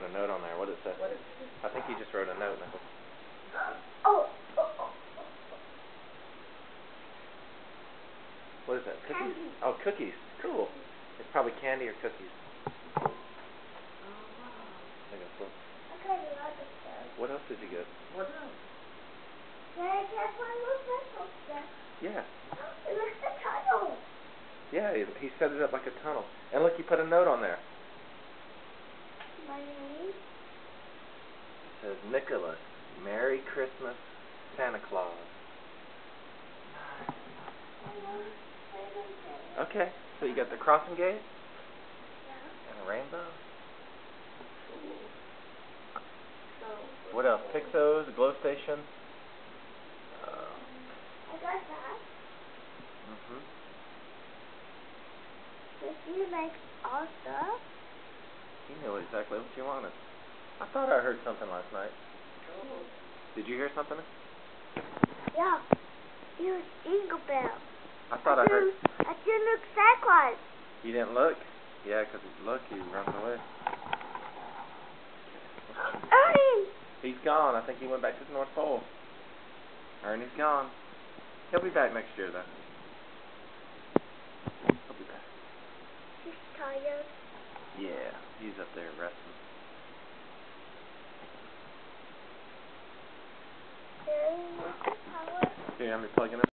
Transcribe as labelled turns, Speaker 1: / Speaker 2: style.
Speaker 1: a note on there. What did it say? I think he just wrote a note, Nicholas. What is that? Cookies?
Speaker 2: Candy.
Speaker 1: Oh, cookies. Cool. It's probably candy or cookies.
Speaker 2: Oh, wow.
Speaker 1: I guess so.
Speaker 2: I got a lot of stuff.
Speaker 1: What else did you get?
Speaker 3: What else?
Speaker 2: There's that one with pencil stuff.
Speaker 1: Yeah.
Speaker 2: It was the tunnel.
Speaker 1: Yeah, he set it up like a tunnel. And look, he put a note on there.
Speaker 2: My name?
Speaker 1: It says, Nicholas, Merry Christmas, Santa Claus. Okay, so you got the crossing gate?
Speaker 2: Yeah.
Speaker 1: And a rainbow?
Speaker 3: So,
Speaker 1: What else? Pixos, a glow station?
Speaker 2: I got that. Did you make all stuff?
Speaker 1: You knew exactly what you wanted. I thought I heard something last night. Did you hear something?
Speaker 2: Yeah. It was Jingle Bell.
Speaker 1: I thought I heard...
Speaker 2: I didn't look sideways.
Speaker 1: You didn't look? Yeah, because look, he runs away.
Speaker 2: Ernie!
Speaker 1: He's gone. I think he went back to the North Pole. Ernie's gone. He'll be back next year, though. He'll be back.
Speaker 2: He's tired.
Speaker 1: Yeah, he's up there resting.
Speaker 2: There is the power.
Speaker 1: Here, you want me to plug in?